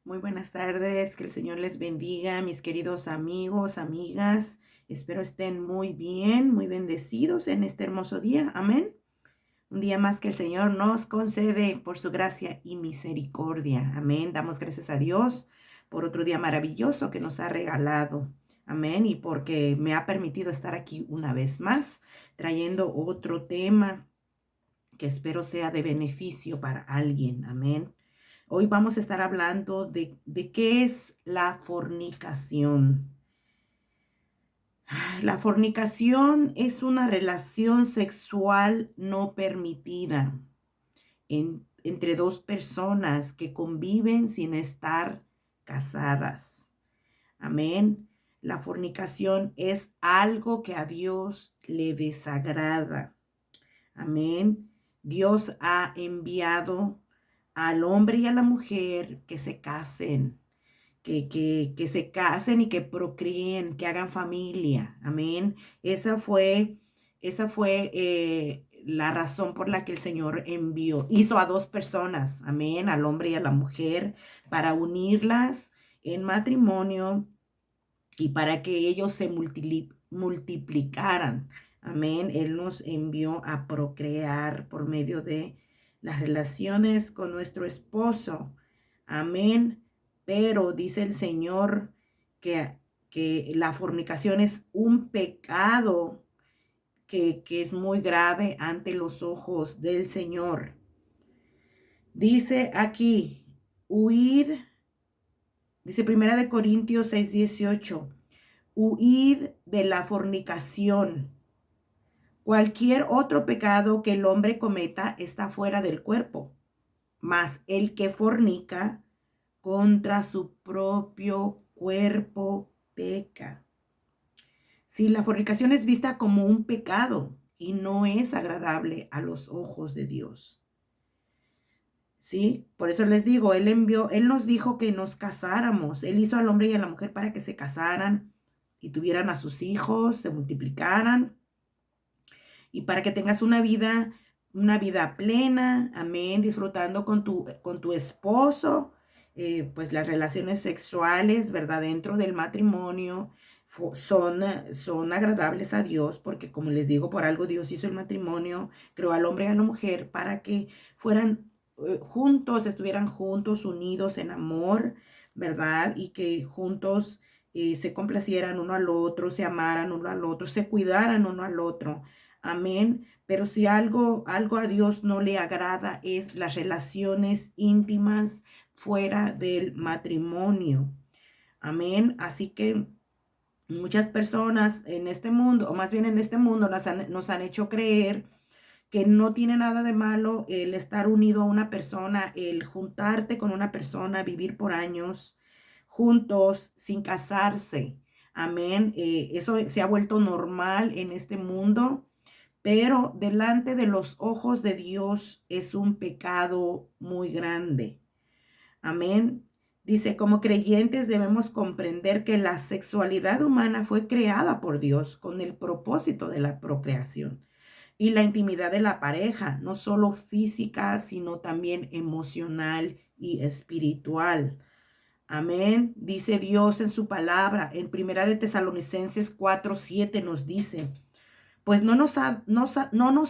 Muy buenas tardes, que el Señor les bendiga, mis queridos amigos, amigas. Espero estén muy bien, muy bendecidos en este hermoso día. Amén. Un día más que el Señor nos concede por su gracia y misericordia. Amén. Damos gracias a Dios por otro día maravilloso que nos ha regalado. Amén. Y porque me ha permitido estar aquí una vez más, trayendo otro tema que espero sea de beneficio para alguien. Amén. Hoy vamos a estar hablando de qué es la fornicación. La fornicación es una relación sexual no permitida entre dos personas que conviven sin estar casadas. Amén. La fornicación es algo que a Dios le desagrada. Amén. Dios ha enviado al hombre y a la mujer que se casen, que se casen y que procreen, que hagan familia. Amén. Esa fue la razón por la que el Señor hizo a dos personas, amén, al hombre y a la mujer, para unirlas en matrimonio y para que ellos se multiplicaran. Amén. Él nos envió a procrear por medio de las relaciones con nuestro esposo. Amén. Pero dice el Señor que, que la fornicación es un pecado que es muy grave ante los ojos del Señor. Dice aquí, huir, dice Primera de Corintios 6:18. Huid de la fornicación. Cualquier otro pecado que el hombre cometa está fuera del cuerpo, mas el que fornica contra su propio cuerpo peca. Si la fornicación es vista como un pecado y no es agradable a los ojos de Dios. ¿Sí? Por eso les digo, Él nos dijo que nos casáramos. Él hizo al hombre y a la mujer para que se casaran y tuvieran a sus hijos, se multiplicaran y para que tengas una vida plena, amén, disfrutando con tu esposo, pues las relaciones sexuales, ¿verdad? Dentro del matrimonio son agradables a Dios, porque como les digo, por algo Dios hizo el matrimonio, creó al hombre y a la mujer para que fueran juntos, estuvieran juntos, unidos en amor, ¿verdad? Y que juntos se complacieran uno al otro, se amaran uno al otro, se cuidaran uno al otro. Amén. Pero si algo a Dios no le agrada es las relaciones íntimas fuera del matrimonio. Amén. Así que muchas personas en este mundo, o más bien en este mundo, nos han hecho creer que no tiene nada de malo el estar unido a una persona, el juntarte con una persona, vivir por años juntos sin casarse. Amén. Eso se ha vuelto normal en este mundo, pero delante de los ojos de Dios es un pecado muy grande. Amén. Dice, como creyentes debemos comprender que la sexualidad humana fue creada por Dios con el propósito de la procreación y la intimidad de la pareja, no solo física, sino también emocional y espiritual. Amén. Dice Dios en su palabra, en Primera de Tesalonicenses 4:7 nos dice, pues no nos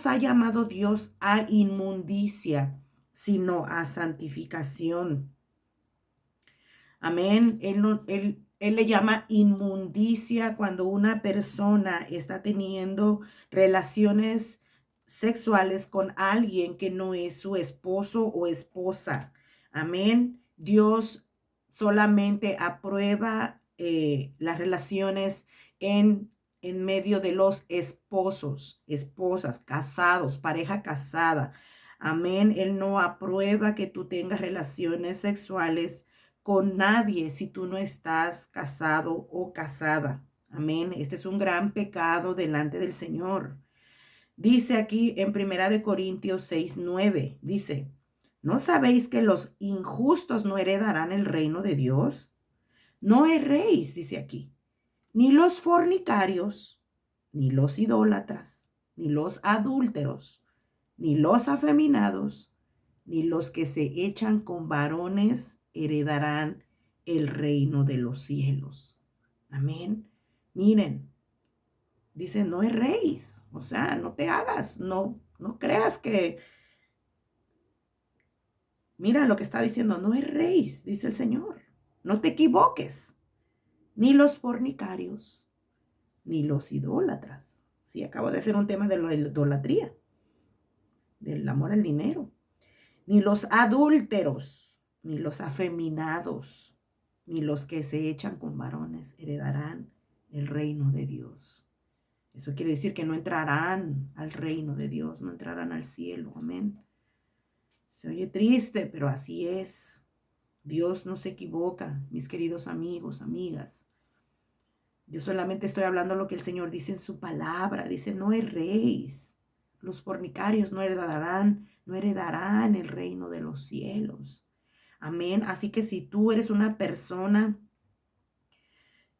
ha llamado Dios a inmundicia, sino a santificación. Amén. Él le llama inmundicia cuando una persona está teniendo relaciones sexuales con alguien que no es su esposo o esposa. Amén. Dios solamente aprueba las relaciones en medio de los esposos, esposas, casados, pareja casada. Amén. Él no aprueba que tú tengas relaciones sexuales con nadie si tú no estás casado o casada. Amén. Este es un gran pecado delante del Señor. Dice aquí en Primera de Corintios 6:9, dice, ¿no sabéis que los injustos no heredarán el reino de Dios? No erréis, dice aquí, ni los fornicarios, ni los idólatras, ni los adúlteros, ni los afeminados, ni los que se echan con varones heredarán el reino de los cielos. Amén. Miren, dice, no erréis. O sea, no te hagas, no creas que, mira lo que está diciendo, no erréis, dice el Señor. No te equivoques. Ni los fornicarios, ni los idólatras. Sí, acabo de hacer un tema de la idolatría, del amor al dinero. Ni los adúlteros, ni los afeminados, ni los que se echan con varones heredarán el reino de Dios. Eso quiere decir que no entrarán al reino de Dios, no entrarán al cielo. Amén. Se oye triste, pero así es. Dios no se equivoca, mis queridos amigos, amigas. Yo solamente estoy hablando lo que el Señor dice en su palabra. Dice, no erréis. Los fornicarios no heredarán el reino de los cielos. Amén. Así que si tú eres una persona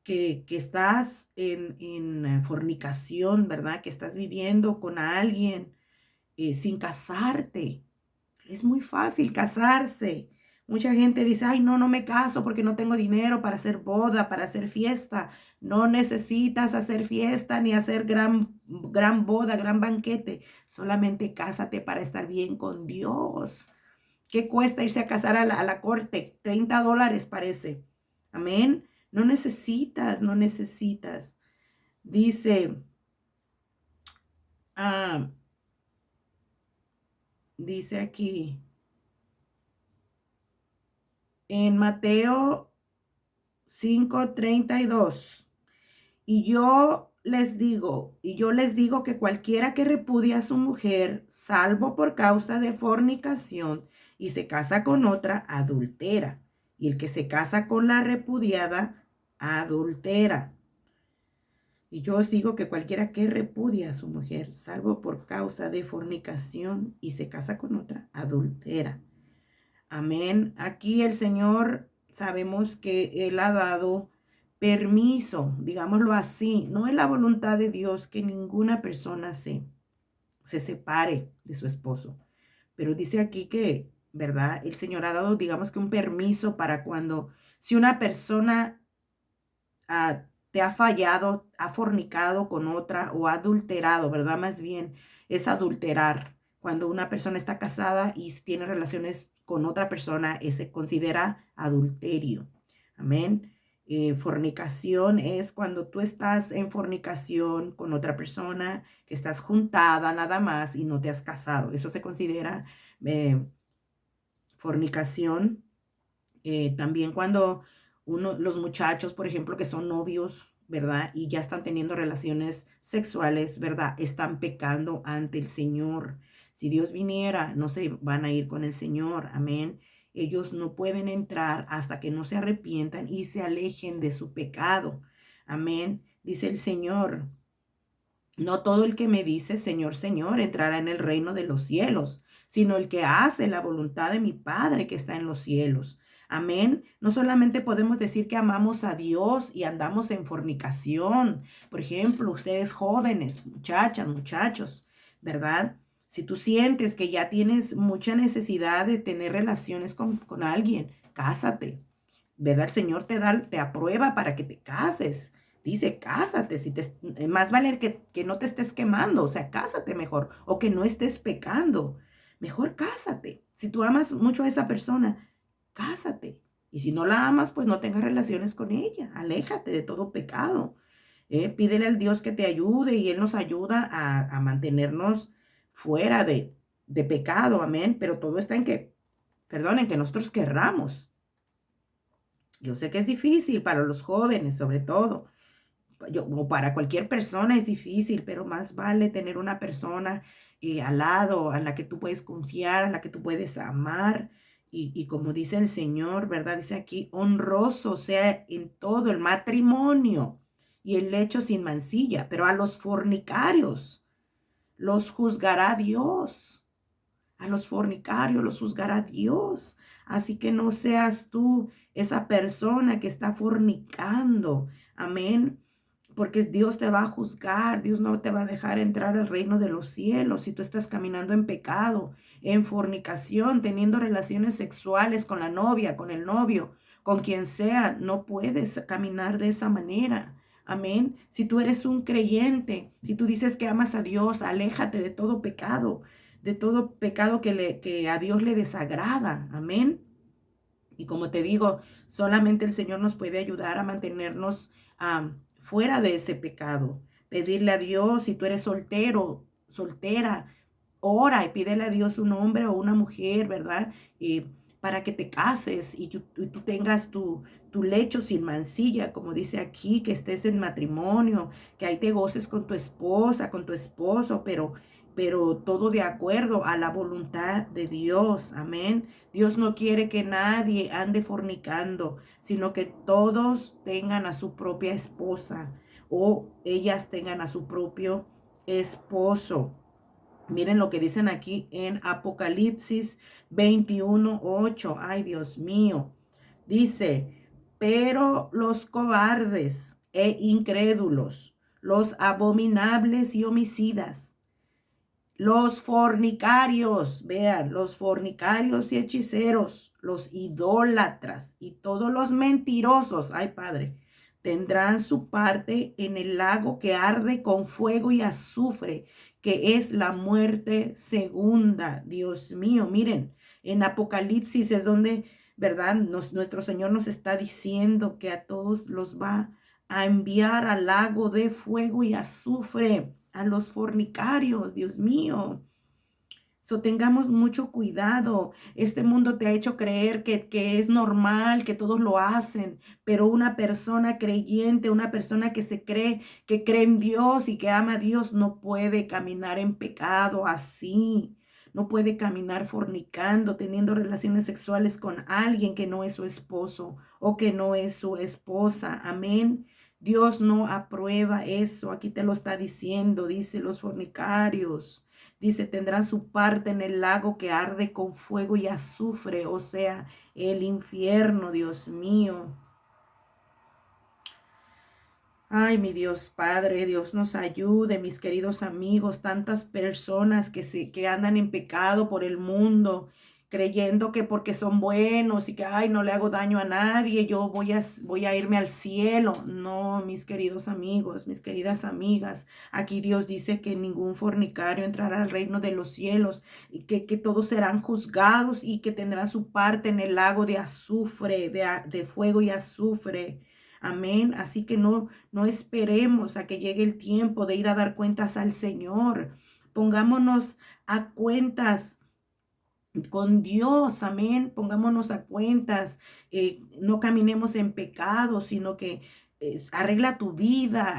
que estás en fornicación, ¿verdad? Que estás viviendo con alguien sin casarte. Es muy fácil casarse. Mucha gente dice, ay, no me caso porque no tengo dinero para hacer boda, para hacer fiesta. No necesitas hacer fiesta ni hacer gran boda, gran banquete. Solamente cásate para estar bien con Dios. ¿Qué cuesta irse a casar a la corte? $30 parece. Amén. No necesitas. Dice, dice aquí en Mateo 5:32. Y yo les digo que cualquiera que repudia a su mujer, salvo por causa de fornicación, y se casa con otra, adultera. Y el que se casa con la repudiada, adultera. Y yo os digo que cualquiera que repudia a su mujer, salvo por causa de fornicación, y se casa con otra, adultera. Amén. Aquí el Señor, sabemos que Él ha dado permiso, digámoslo así. No es la voluntad de Dios que ninguna persona se separe de su esposo. Pero dice aquí que, ¿verdad? El Señor ha dado, digamos que un permiso para cuando, si una persona te ha fallado, ha fornicado con otra o ha adulterado, ¿verdad? Más bien es adulterar. Cuando una persona está casada y tiene relaciones con otra persona, se considera adulterio. Amén. Fornicación es cuando tú estás en fornicación con otra persona, que estás juntada nada más y no te has casado. Eso se considera fornicación. También cuando los muchachos, por ejemplo, que son novios, ¿verdad? Y ya están teniendo relaciones sexuales, ¿verdad? Están pecando ante el Señor. Si Dios viniera, no se van a ir con el Señor. Amén. Ellos no pueden entrar hasta que no se arrepientan y se alejen de su pecado. Amén. Dice el Señor, no todo el que me dice, Señor, Señor, entrará en el reino de los cielos, sino el que hace la voluntad de mi Padre que está en los cielos. Amén. No solamente podemos decir que amamos a Dios y andamos en fornicación. Por ejemplo, ustedes jóvenes, muchachas, muchachos, ¿verdad? Si tú sientes que ya tienes mucha necesidad de tener relaciones con alguien, cásate, ¿verdad? El Señor te aprueba para que te cases. Dice, cásate, más vale que no te estés quemando, o sea, cásate mejor, o que no estés pecando. Mejor cásate. Si tú amas mucho a esa persona, cásate. Y si no la amas, pues no tengas relaciones con ella. Aléjate de todo pecado. Pídele al Dios que te ayude y Él nos ayuda a mantenernos fuera de pecado. Amén. Pero todo está en que nosotros querramos. Yo sé que es difícil para los jóvenes, sobre todo. O para cualquier persona es difícil, pero más vale tener una persona al lado, a la que tú puedes confiar, a la que tú puedes amar. Y como dice el Señor, ¿verdad? Dice aquí, honroso sea en todo el matrimonio y el lecho sin mancilla, pero a los fornicarios los juzgará Dios. A los fornicarios los juzgará Dios. Así que no seas tú esa persona que está fornicando. Amén. porque Dios te va a juzgar, Dios no te va a dejar entrar al reino de los cielos si tú estás caminando en pecado, en fornicación, teniendo relaciones sexuales con la novia, con el novio, con quien sea. No puedes caminar de esa manera. Amén. Si tú eres un creyente, si tú dices que amas a Dios, aléjate de todo pecado que a Dios le desagrada. Amén. Y como te digo, solamente el Señor nos puede ayudar a mantenernos fuera de ese pecado. Pedirle a Dios, si tú eres soltero, soltera, ora y pídele a Dios un hombre o una mujer, ¿verdad? Para que te cases y tú tengas tu lecho sin mancilla, como dice aquí, que estés en matrimonio, que ahí te goces con tu esposa, con tu esposo, pero todo de acuerdo a la voluntad de Dios. Amén. Dios no quiere que nadie ande fornicando, sino que todos tengan a su propia esposa o ellas tengan a su propio esposo. Miren lo que dicen aquí en Apocalipsis 21:8. Ay, Dios mío. Dice, pero los cobardes e incrédulos, los abominables y homicidas, los fornicarios, vean, los fornicarios y hechiceros, los idólatras y todos los mentirosos, ay Padre, tendrán su parte en el lago que arde con fuego y azufre, que es la muerte segunda. Dios mío, miren, en Apocalipsis es donde, ¿verdad? Nuestro Señor nos está diciendo que a todos los va a enviar al lago de fuego y azufre, a los fornicarios, Dios mío. So, tengamos mucho cuidado. Este mundo te ha hecho creer que es normal, que todos lo hacen, pero una persona creyente, una persona que cree en Dios y que ama a Dios, no puede caminar en pecado así. No puede caminar fornicando, teniendo relaciones sexuales con alguien que no es su esposo o que no es su esposa. Amén. Dios no aprueba eso. Aquí te lo está diciendo, dice los fornicarios. Dice, tendrán su parte en el lago que arde con fuego y azufre, o sea, el infierno, Dios mío. Ay, mi Dios Padre, Dios nos ayude, mis queridos amigos, tantas personas que andan en pecado por el mundo, creyendo que porque son buenos y que, ay, no le hago daño a nadie, yo voy a irme al cielo. No, mis queridos amigos, mis queridas amigas, aquí Dios dice que ningún fornicario entrará al reino de los cielos y que todos serán juzgados y que tendrán su parte en el lago de azufre, de fuego y azufre. Amén. Así que no esperemos a que llegue el tiempo de ir a dar cuentas al Señor. Pongámonos a cuentas con Dios, amén. Pongámonos a cuentas, no caminemos en pecado, sino que arregla tu vida.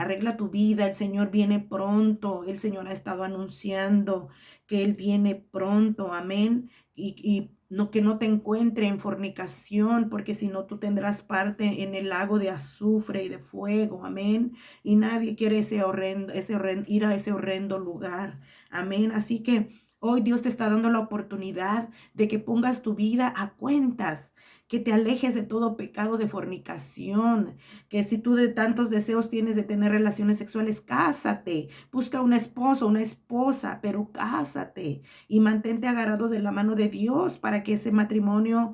El Señor viene pronto. El Señor ha estado anunciando que Él viene pronto, amén. Y no, que no te encuentre en fornicación, porque si no tú tendrás parte en el lago de azufre y de fuego, amén. Y nadie quiere ir a ese horrendo lugar, amén. Así que hoy Dios te está dando la oportunidad de que pongas tu vida a cuentas, que te alejes de todo pecado de fornicación, que si tú de tantos deseos tienes de tener relaciones sexuales, cásate, busca un esposo, una esposa, pero cásate y mantente agarrado de la mano de Dios para que ese matrimonio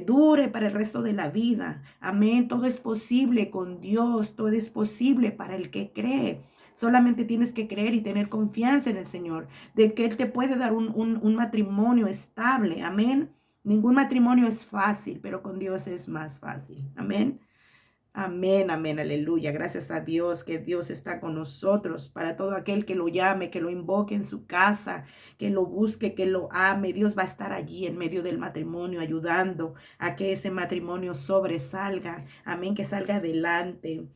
dure para el resto de la vida. Amén. Todo es posible con Dios, todo es posible para el que cree. Solamente tienes que creer y tener confianza en el Señor, de que Él te puede dar un matrimonio estable. Amén. Ningún matrimonio es fácil, pero con Dios es más fácil. Amén. Amén, amén, aleluya. Gracias a Dios que Dios está con nosotros. Para todo aquel que lo llame, que lo invoque en su casa, que lo busque, que lo ame, Dios va a estar allí en medio del matrimonio, ayudando a que ese matrimonio sobresalga. Amén, que salga adelante.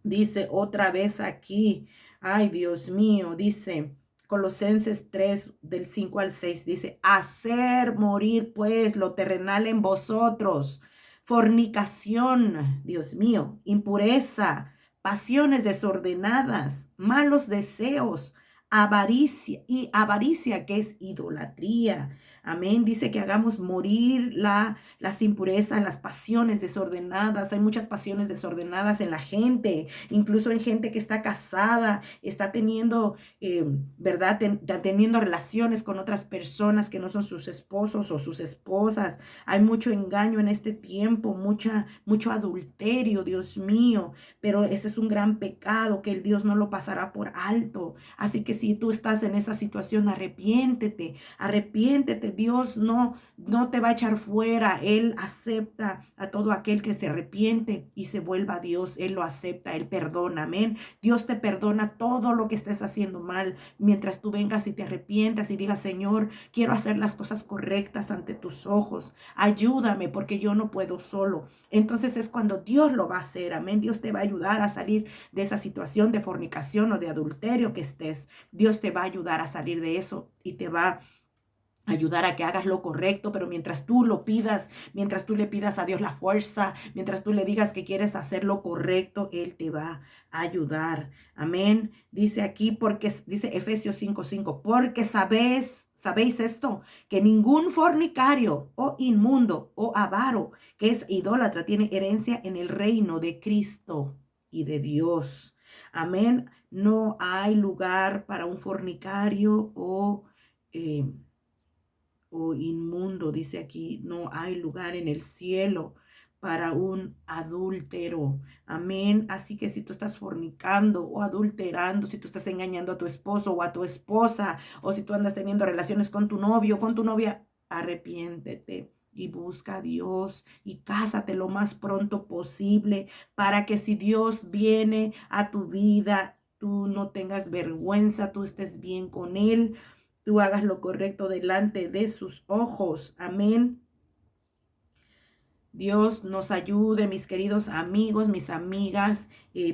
Dice otra vez aquí, ay Dios mío, dice Colosenses 3 del 5 al 6, dice, hacer morir pues lo terrenal en vosotros, fornicación, Dios mío, impureza, pasiones desordenadas, malos deseos, avaricia que es idolatría. Amén. Dice que hagamos morir las impurezas, las pasiones desordenadas. Hay muchas pasiones desordenadas en la gente, incluso en gente que está casada, está teniendo, ¿verdad? Teniendo relaciones con otras personas que no son sus esposos o sus esposas. Hay mucho engaño en este tiempo, mucho adulterio, Dios mío, pero ese es un gran pecado que el Dios no lo pasará por alto. Así que si tú estás en esa situación, arrepiéntete, arrepiéntete. Dios no te va a echar fuera. Él acepta a todo aquel que se arrepiente y se vuelva a Dios. Él lo acepta, Él perdona, amén. Dios te perdona todo lo que estés haciendo mal mientras tú vengas y te arrepientas y digas, Señor, quiero hacer las cosas correctas ante tus ojos. Ayúdame porque yo no puedo solo. Entonces es cuando Dios lo va a hacer, amén. Dios te va a ayudar a salir de esa situación de fornicación o de adulterio que estés. Dios te va a ayudar a salir de eso y te va ayudar a que hagas lo correcto, pero mientras tú lo pidas, mientras tú le pidas a Dios la fuerza, mientras tú le digas que quieres hacer lo correcto, Él te va a ayudar. Amén. Dice aquí, porque dice Efesios 5:5, porque sabéis esto, que ningún fornicario o inmundo o avaro que es idólatra tiene herencia en el reino de Cristo y de Dios. Amén. No hay lugar para un fornicario o inmundo, dice aquí, no hay lugar en el cielo para un adúltero. Amén. Así que si tú estás fornicando o adulterando, si tú estás engañando a tu esposo o a tu esposa, o si tú andas teniendo relaciones con tu novio o con tu novia, arrepiéntete y busca a Dios y cásate lo más pronto posible para que si Dios viene a tu vida, tú no tengas vergüenza, tú estés bien con Él, tú hagas lo correcto delante de sus ojos. Amén. Dios nos ayude, mis queridos amigos, mis amigas.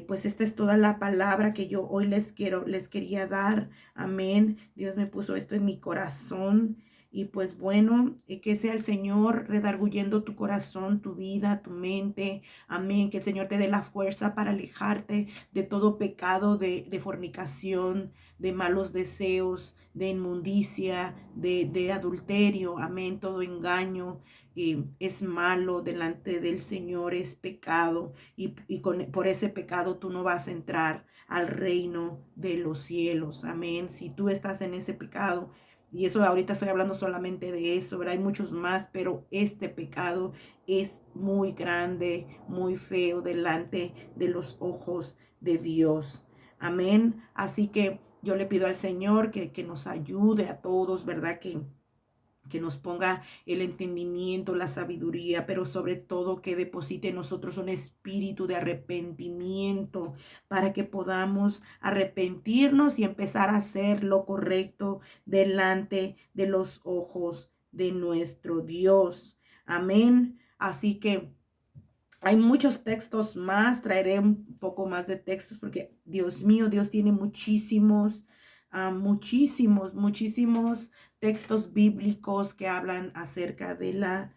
Pues esta es toda la palabra que yo hoy les quería dar. Amén. Dios me puso esto en mi corazón. Y pues bueno, que sea el Señor redarguyendo tu corazón, tu vida, tu mente. Amén. Que el Señor te dé la fuerza para alejarte de todo pecado de fornicación, de malos deseos, de inmundicia, de adulterio. Amén. Todo engaño es malo delante del Señor, es pecado por ese pecado tú no vas a entrar al reino de los cielos. Amén. Si tú estás en ese pecado, y eso ahorita estoy hablando solamente de eso, ¿verdad? Hay muchos más, pero este pecado es muy grande, muy feo delante de los ojos de Dios. Amén. Así que yo le pido al Señor que nos ayude a todos, ¿verdad? Que nos ponga el entendimiento, la sabiduría, pero sobre todo que deposite en nosotros un espíritu de arrepentimiento para que podamos arrepentirnos y empezar a hacer lo correcto delante de los ojos de nuestro Dios. Amén. Así que hay muchos textos más, traeré un poco más de textos porque Dios mío, Dios tiene muchísimos textos bíblicos que hablan acerca de,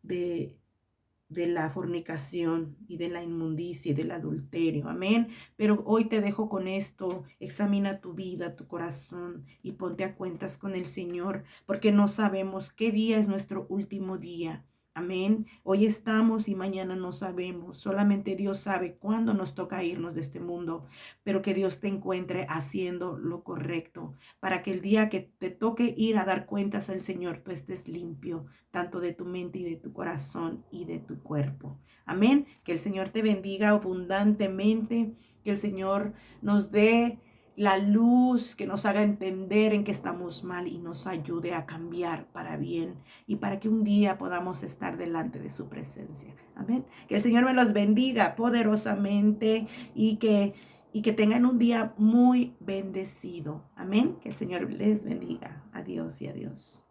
de la fornicación y de la inmundicia y del adulterio. Amén. Pero hoy te dejo con esto. Examina tu vida, tu corazón y ponte a cuentas con el Señor porque no sabemos qué día es nuestro último día. Amén. Hoy estamos y mañana no sabemos. Solamente Dios sabe cuándo nos toca irnos de este mundo, pero que Dios te encuentre haciendo lo correcto para que el día que te toque ir a dar cuentas al Señor, tú estés limpio, tanto de tu mente y de tu corazón y de tu cuerpo. Amén. Que el Señor te bendiga abundantemente, que el Señor nos dé la luz, que nos haga entender en que estamos mal y nos ayude a cambiar para bien y para que un día podamos estar delante de su presencia. Amén. Que el Señor me los bendiga poderosamente y que tengan un día muy bendecido. Amén. Que el Señor les bendiga. Adiós y adiós.